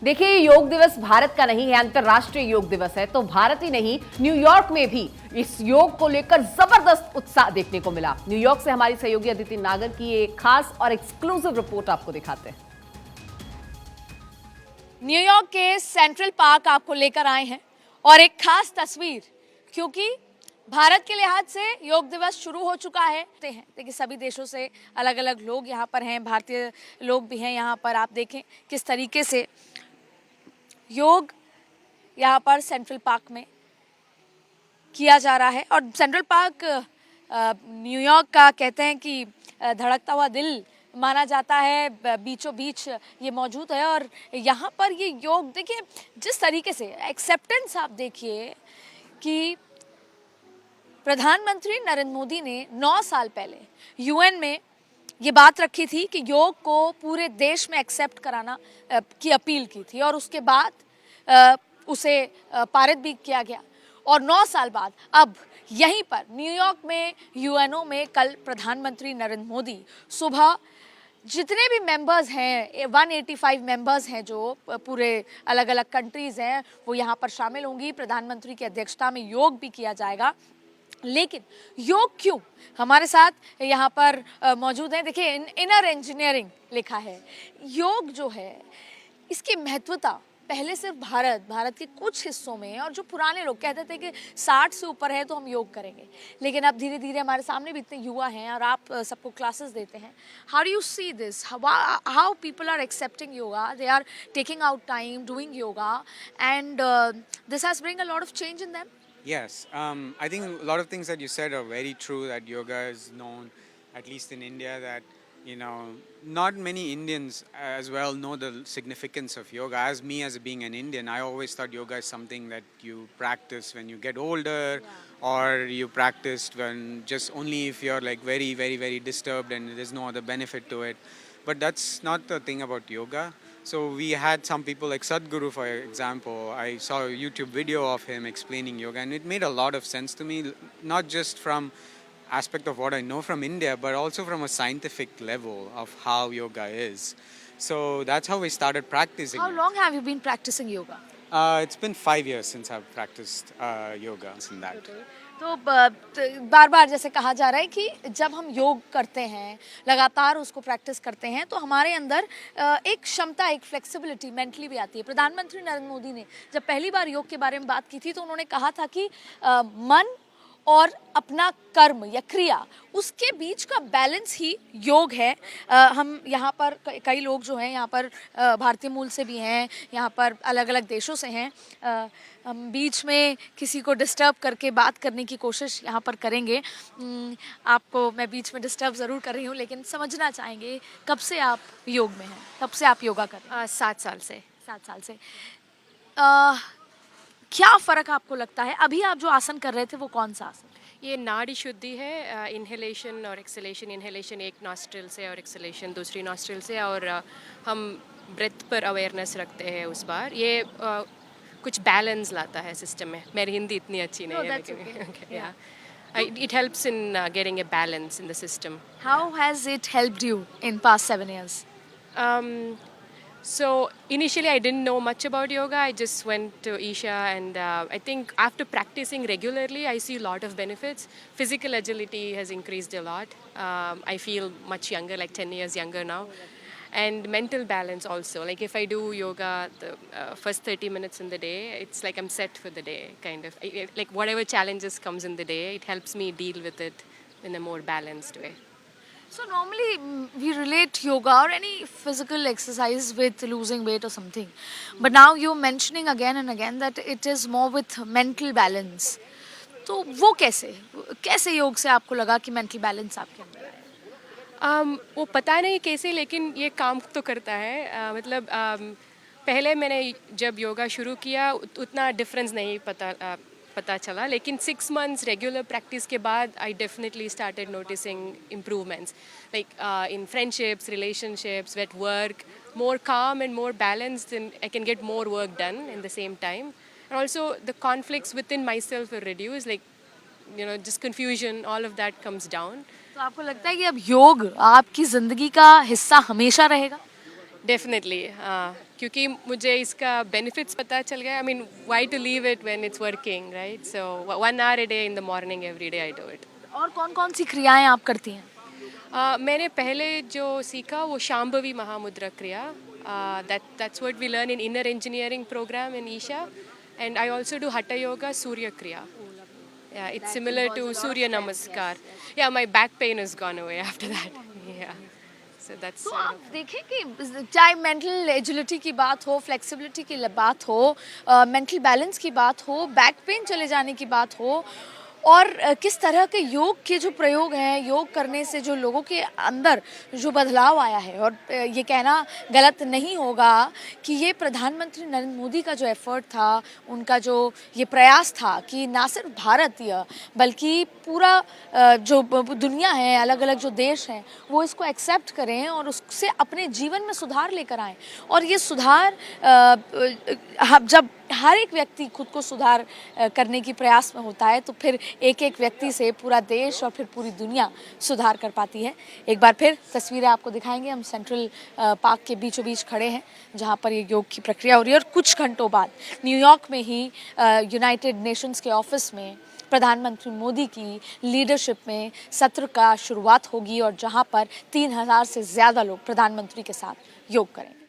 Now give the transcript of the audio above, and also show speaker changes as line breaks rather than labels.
देखिए, योग दिवस भारत का नहीं है, अंतर्राष्ट्रीय योग दिवस है। तो भारत ही नहीं, न्यूयॉर्क में भी इस योग को लेकर जबरदस्त उत्साह देखने को मिला। न्यूयॉर्क से हमारी सहयोगी अदिति नागर की एक खास और एक्सक्लूसिव रिपोर्ट आपको दिखाते हैं।
न्यूयॉर्क के सेंट्रल पार्क आपको लेकर आए हैं और एक खास तस्वीर, क्योंकि भारत के लिहाज से योग दिवस शुरू हो चुका है। देखिए, सभी देशों से अलग अलग लोग यहाँ पर हैं, भारतीय लोग भी हैं यहाँ पर। आप देखें किस तरीके से योग यहाँ पर सेंट्रल पार्क में किया जा रहा है। और सेंट्रल पार्क न्यूयॉर्क का कहते हैं कि धड़कता हुआ दिल माना जाता है, बीचों बीच ये मौजूद है। और यहाँ पर ये योग, देखिए जिस तरीके से एक्सेप्टेंस, आप देखिए कि प्रधानमंत्री नरेंद्र मोदी ने 9 साल पहले यूएन में ये बात रखी थी कि योग को पूरे देश में एक्सेप्ट कराना की अपील की थी, और उसके बाद उसे पारित भी किया गया। और 9 साल बाद अब यहीं पर न्यूयॉर्क में यूएनओ में कल प्रधानमंत्री नरेंद्र मोदी सुबह जितने भी मेंबर्स हैं, 185 मेंबर्स हैं जो पूरे अलग अलग कंट्रीज़ हैं, वो यहाँ पर शामिल होंगी। प्रधानमंत्री की अध्यक्षता में योग भी किया जाएगा। लेकिन योग क्यों? हमारे साथ यहाँ पर मौजूद हैं। देखिए, इनर इंजीनियरिंग लिखा है। योग जो है, इसकी महत्वता पहले सिर्फ भारत के कुछ हिस्सों में, और जो पुराने लोग कहते थे कि 60 से ऊपर है तो हम योग करेंगे, लेकिन अब धीरे धीरे हमारे सामने भी इतने युवा हैं और आप सबको क्लासेस देते हैं। How do you see this? How people are accepting yoga, they are taking out time doing yoga, and this has bring a lot of change in them?
Yes, I think a lot of things that you said are very true. That yoga is known, at least in India, that not many Indians as well know the significance of yoga. As me, as being an Indian, I always thought yoga is something that you practice when you get older, or you practiced when just only if you're like very, very, very disturbed and there's no other benefit to it. But that's not the thing about yoga. So we had some people like Sadhguru, for example. I saw a YouTube video of him explaining yoga, and it made a lot of sense to me, not just from aspect of what I know from India, but also from a scientific level of how yoga is. So that's how we started practicing.
How long have you been practicing yoga?
It's been 5 years since I've practiced yoga in that.
तो बार बार जैसे कहा जा रहा है कि जब हम योग करते हैं, लगातार उसको प्रैक्टिस करते हैं, तो हमारे अंदर एक क्षमता, एक फ्लेक्सिबिलिटी मेंटली भी आती है। प्रधानमंत्री नरेंद्र मोदी ने जब पहली बार योग के बारे में बात की थी, तो उन्होंने कहा था कि मन और अपना कर्म या क्रिया, उसके बीच का बैलेंस ही योग है। हम यहाँ पर कई लोग जो हैं यहाँ पर भारतीय मूल से भी हैं, यहाँ पर अलग अलग देशों से हैं। हम बीच में किसी को डिस्टर्ब करके बात करने की कोशिश यहाँ पर करेंगे। आपको मैं बीच में डिस्टर्ब ज़रूर कर रही हूँ, लेकिन समझना चाहेंगे कब से आप योग में हैं, कब से आप योगा कर रहे हैं?
7 साल से।
7 साल से। क्या फ़र्क आपको लगता है? अभी आप जो आसन कर रहे थे, वो कौन सा आसन?
ये नाड़ी शुद्धि है। इन्हेलेशन और एक्सलेशन। इन्हेलेशन एक नॉस्ट्रिल से और एक्सलेशन दूसरी नॉस्ट्रिल से, और हम ब्रेथ पर अवेयरनेस रखते हैं उस बार। ये कुछ बैलेंस लाता है सिस्टम में। मेरी हिंदी इतनी अच्छी नहीं है, लेकिन it helps in getting a balance in the system.
How has it helped you in past 7 years?
So initially I didn't know much about yoga. I just went to Isha, and I think after practicing regularly, I see a lot of benefits. Physical agility has increased a lot. I feel much younger, like 10 years younger now. And mental balance also. Like if I do yoga the first 30 minutes in the day, it's like I'm set for the day, kind of. Like whatever challenges comes in the day, it helps me deal with it in a more balanced way.
So normally we relate yoga or any physical exercise with losing weight or something. But now you're mentioning again and again that it is more with mental balance. तो वो कैसे योग से आपको लगा कि mental balance आपके अंदर है?
वो पता नहीं कैसे, लेकिन ये काम तो करता है। मतलब पहले मैंने जब योगा शुरू किया उतना डिफरेंस नहीं पता चला, लेकिन 6 months रेगुलर प्रैक्टिस के बाद I definitely started noticing improvements, like in friendships, relationships, at work, more calm and more balanced, and I can get more work done in the same time. And also the conflicts within myself are reduced, like just confusion, all of that comes down.
तो आपको लगता है कि अब योग आपकी जिंदगी का हिस्सा हमेशा रहेगा?
Definitely. क्योंकि मुझे इसका बेनिफिट्स पता चल गया. I mean why to leave it when it's working, right? So 1 hour a day in the morning every day I do it.
और कौन कौन सी क्रियाएं आप करती हैं?
मैंने पहले जो सीखा वो शांभवी महामुद्रा क्रिया. That's what we learn in inner engineering program in Isha, and I also do hatha yoga, Surya Kriya. Yeah, it's similar to Surya Namaskar. Yeah, my back pain has gone away after that. Yeah, so that's.
तो आप देखें कि चाहे mental agility की बात हो, flexibility की बात हो, मेंटल बैलेंस की बात हो, बैक पेन चले जाने की बात हो, और किस तरह के योग के जो प्रयोग हैं, योग करने से जो लोगों के अंदर जो बदलाव आया है, और ये कहना गलत नहीं होगा कि ये प्रधानमंत्री नरेंद्र मोदी का जो एफर्ट था, उनका जो ये प्रयास था कि ना सिर्फ भारतीय बल्कि पूरा जो दुनिया है, अलग अलग जो देश हैं, वो इसको एक्सेप्ट करें और उससे अपने जीवन में सुधार लेकर आएँ. और ये सुधार जब हर एक व्यक्ति खुद को सुधार करने की प्रयास में होता है, तो फिर एक एक व्यक्ति से पूरा देश और फिर पूरी दुनिया सुधार कर पाती है. एक बार फिर तस्वीरें आपको दिखाएंगे. हम सेंट्रल पार्क के बीचों बीच खड़े हैं, जहां पर ये योग की प्रक्रिया हो रही है. और कुछ घंटों बाद न्यूयॉर्क में ही यूनाइटेड नेशंस के ऑफिस में प्रधानमंत्री मोदी की लीडरशिप में सत्र का शुरुआत होगी, और जहां पर 3000 से ज़्यादा लोग प्रधानमंत्री के साथ योग करेंगे.